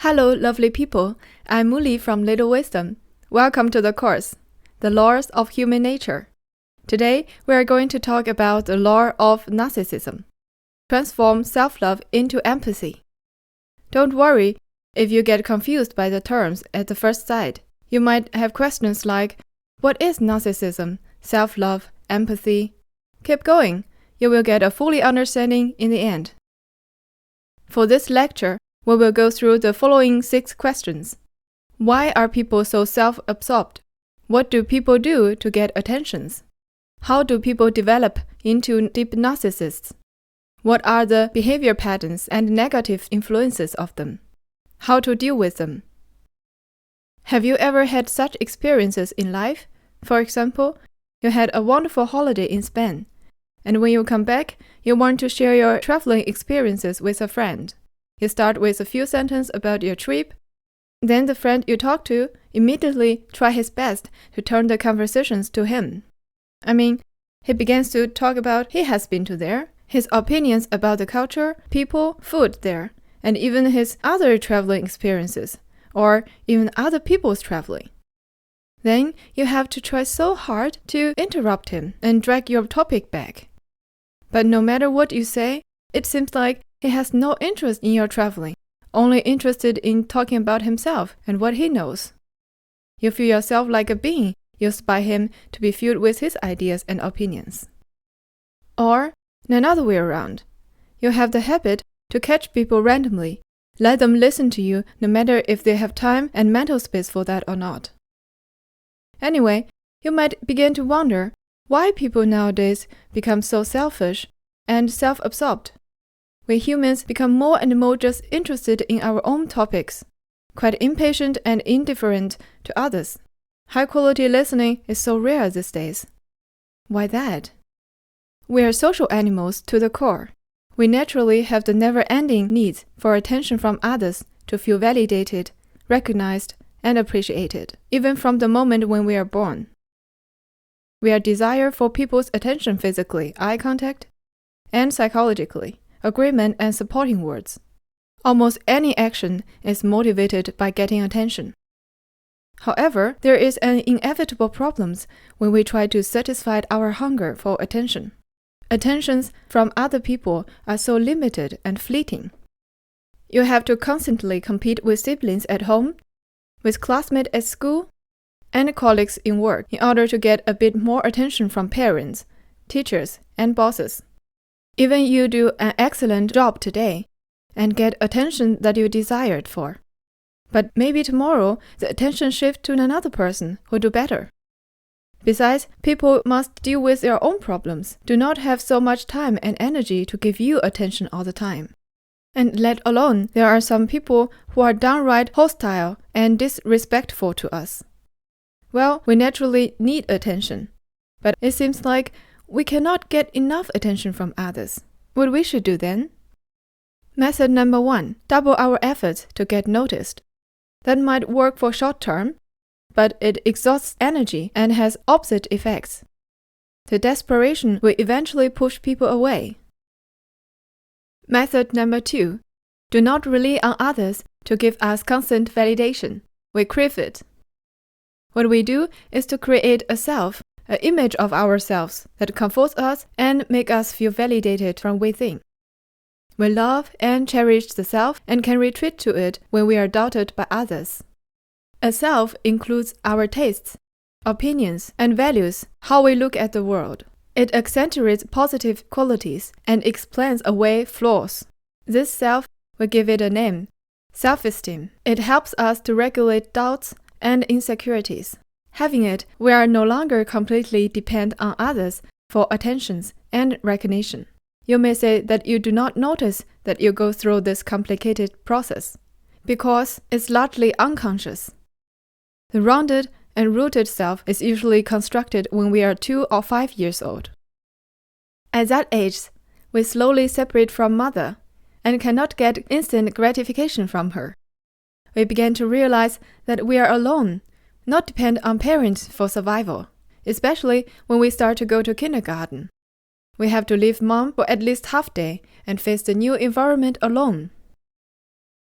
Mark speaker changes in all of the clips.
Speaker 1: Hello, lovely people. I'm Muli from Little Wisdom. Welcome to the course, The Laws of Human Nature. Today, we are going to talk about the law of narcissism. Transform self-love into empathy. Don't worry if you get confused by the terms at the first sight. You might have questions like, what is narcissism, self-love, empathy? Keep going. You will get a fully understanding in the end. For this lecture, we will go through the following 6 questions. Why are people so self-absorbed? What do people do to get attentions? How do people develop into deep narcissists? What are the behavior patterns and negative influences of them? How to deal with them? Have you ever had such experiences in life? For example, you had a wonderful holiday in Spain, and when you come back, you want to share your traveling experiences with a friend. You start with a few sentences about your trip. Then the friend you talk to immediately tries his best to turn the conversations to him. He begins to talk about he has been to there, his opinions about the culture, people, food there, and even his other traveling experiences, or even other people's traveling. Then you have to try so hard to interrupt him and drag your topic back. But no matter what you say, it seems like he has no interest in your traveling, only interested in talking about himself and what he knows. You feel yourself like a being used by him to be filled with his ideas and opinions. Or, in another way around, you have the habit to catch people randomly, let them listen to you no matter if they have time and mental space for that or not. Anyway, you might begin to wonder why people nowadays become so selfish and self-absorbed. We humans become more and more just interested in our own topics, quite impatient and indifferent to others. High-quality listening is so rare these days. Why that? We are social animals to the core. We naturally have the never-ending need for attention from others to feel validated, recognized, and appreciated, even from the moment when we are born. We are desire for people's attention physically, eye contact, and psychologically, agreement and supporting words. Almost any action is motivated by getting attention. However, there is an inevitable problem when we try to satisfy our hunger for attention. Attentions from other people are so limited and fleeting. You have to constantly compete with siblings at home, with classmates at school, and colleagues in work in order to get a bit more attention from parents, teachers, and bosses. Even you do an excellent job today and get attention that you desired for. But maybe tomorrow the attention shifts to another person who do better. Besides, people must deal with their own problems, do not have so much time and energy to give you attention all the time. And let alone, there are some people who are downright hostile and disrespectful to us. Well, we naturally need attention, but it seems like we cannot get enough attention from others. What we should do then? Method number 1, double our efforts to get noticed. That might work for short term, but it exhausts energy and has opposite effects. The desperation will eventually push people away. Method number 2, do not rely on others to give us constant validation. We crave it. What we do is to create a self, an image of ourselves that comforts us and makes us feel validated from within. We love and cherish the self and can retreat to it when we are doubted by others. A self includes our tastes, opinions, and values, how we look at the world. It accentuates positive qualities and explains away flaws. This self, we give it a name, self-esteem. It helps us to regulate doubts and insecurities. Having it, we are no longer completely dependent on others for attentions and recognition. You may say that you do not notice that you go through this complicated process, because it's largely unconscious. The rounded and rooted self is usually constructed when we are 2 or 5 years old. At that age, we slowly separate from mother and cannot get instant gratification from her. We begin to realize that we are alone, not depend on parents for survival, especially when we start to go to kindergarten. We have to leave mom for at least half day and face the new environment alone.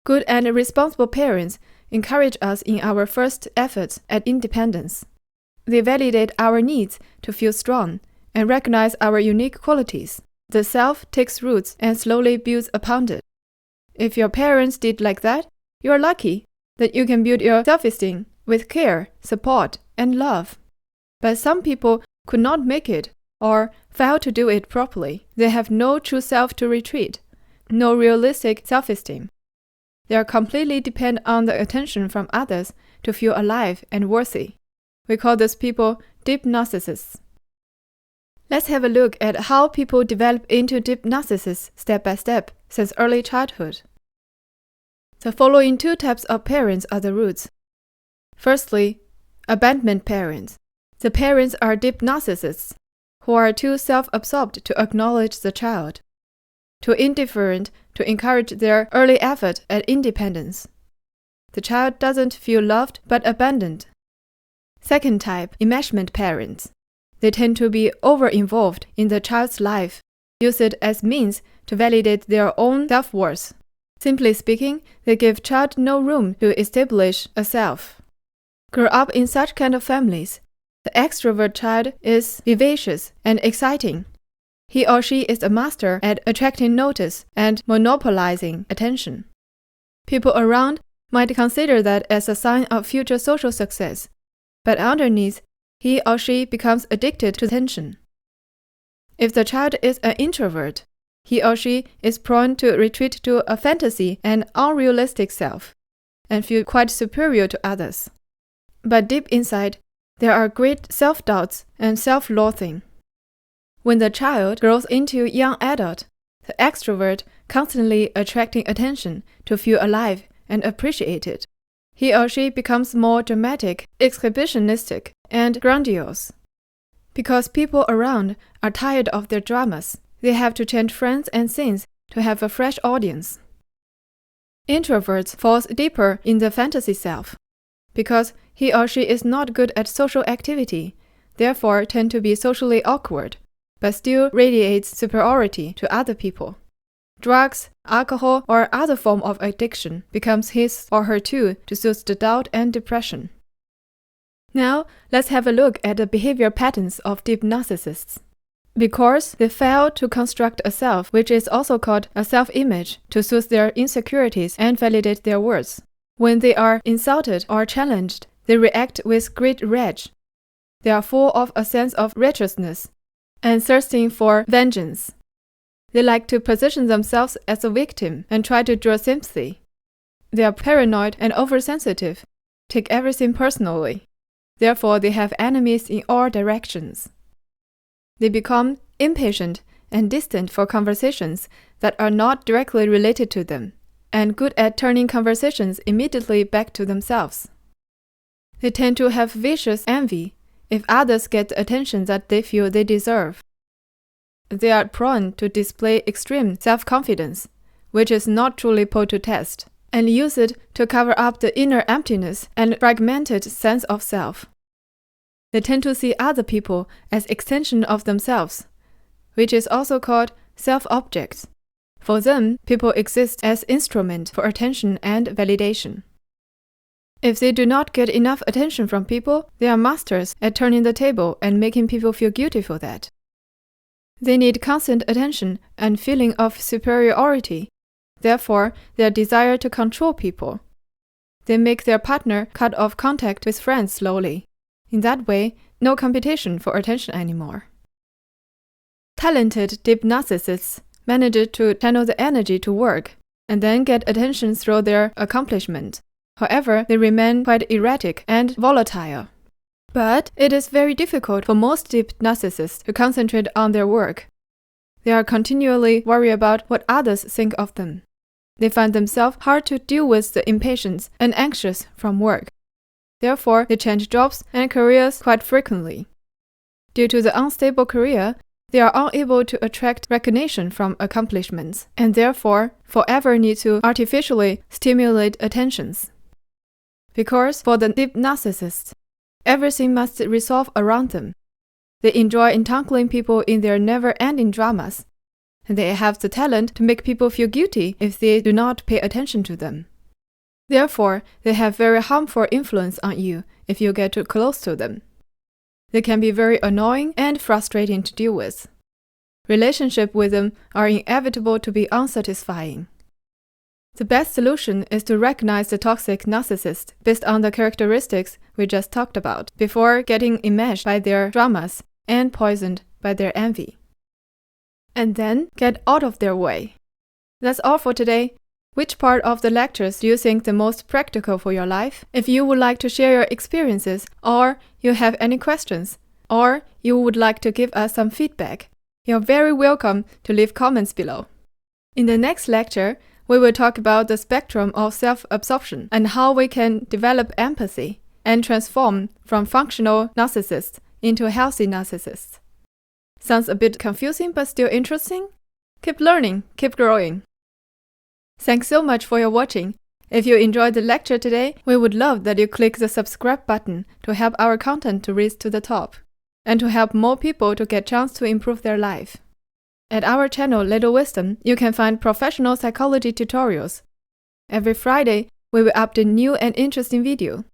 Speaker 1: Good and responsible parents encourage us in our first efforts at independence. They validate our needs to feel strong and recognize our unique qualities. The self takes roots and slowly builds upon it. If your parents did like that, you are lucky that you can build your self-esteem with care, support, and love. But some people could not make it or fail to do it properly. They have no true self to retreat, no realistic self-esteem. They are completely dependent on the attention from others to feel alive and worthy. We call these people deep narcissists. Let's have a look at how people develop into deep narcissists step by step since early childhood. The following two types of parents are the roots. Firstly, abandonment parents. The parents are deep narcissists who are too self-absorbed to acknowledge the child, too indifferent to encourage their early effort at independence. The child doesn't feel loved but abandoned. Second type, enmeshment parents. They tend to be over-involved in the child's life, use it as means to validate their own self-worth. Simply speaking, they give child no room to establish a self. Grow up in such kind of families, the extrovert child is vivacious and exciting. He or she is a master at attracting notice and monopolizing attention. People around might consider that as a sign of future social success, but underneath, he or she becomes addicted to attention. If the child is an introvert, he or she is prone to retreat to a fantasy and unrealistic self, and feel quite superior to others. But deep inside, there are great self-doubts and self-loathing. When the child grows into young adult, the extrovert constantly attracting attention to feel alive and appreciated, he or she becomes more dramatic, exhibitionistic, and grandiose. Because people around are tired of their dramas, they have to change friends and scenes to have a fresh audience. Introverts falls deeper in the fantasy self. Because he or she is not good at social activity, therefore tend to be socially awkward, but still radiates superiority to other people. Drugs, alcohol, or other form of addiction becomes his or her tool to soothe the doubt and depression. Now, let's have a look at the behavior patterns of deep narcissists. Because they fail to construct a self, which is also called a self-image, to soothe their insecurities and validate their worth. When they are insulted or challenged, they react with great rage. They are full of a sense of righteousness and thirsting for vengeance. They like to position themselves as a victim and try to draw sympathy. They are paranoid and oversensitive, take everything personally. Therefore, they have enemies in all directions. They become impatient and distant for conversations that are not directly related to them, and good at turning conversations immediately back to themselves. They tend to have vicious envy if others get the attention that they feel they deserve. They are prone to display extreme self-confidence, which is not truly put to test, and use it to cover up the inner emptiness and fragmented sense of self. They tend to see other people as extension of themselves, which is also called self-objects. For them, people exist as instrument for attention and validation. If they do not get enough attention from people, they are masters at turning the table and making people feel guilty for that. They need constant attention and feeling of superiority. Therefore, their desire to control people. They make their partner cut off contact with friends slowly. In that way, no competition for attention anymore. Talented deep narcissists manage to channel the energy to work and then get attention through their accomplishment. However, they remain quite erratic and volatile. But it is very difficult for most deep narcissists to concentrate on their work. They are continually worried about what others think of them. They find themselves hard to deal with the impatience and anxious from work. Therefore, they change jobs and careers quite frequently. Due to the unstable career, they are unable to attract recognition from accomplishments, and therefore forever need to artificially stimulate attentions. Because for the deep narcissists, everything must resolve around them. They enjoy entangling people in their never-ending dramas, and they have the talent to make people feel guilty if they do not pay attention to them. Therefore, they have very harmful influence on you if you get too close to them. They can be very annoying and frustrating to deal with. Relationships with them are inevitable to be unsatisfying. The best solution is to recognize the toxic narcissist based on the characteristics we just talked about before getting enmeshed by their dramas and poisoned by their envy. And then get out of their way. That's all for today. Which part of the lectures do you think the most practical for your life? If you would like to share your experiences, or you have any questions, or you would like to give us some feedback, you're very welcome to leave comments below. In the next lecture, we will talk about the spectrum of self-absorption and how we can develop empathy and transform from functional narcissists into healthy narcissists. Sounds a bit confusing but still interesting? Keep learning, keep growing. Thanks so much for your watching. If you enjoyed the lecture today, we would love that you click the subscribe button to help our content to reach to the top and to help more people to get a chance to improve their life. At our channel Little Wisdom, you can find professional psychology tutorials. Every Friday, we will update new and interesting video.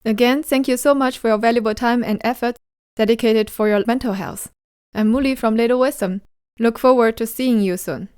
Speaker 1: Again, thank you so much for your valuable time and effort dedicated for your mental health. I'm Beliee from Little Wisdom. Look forward to seeing you soon.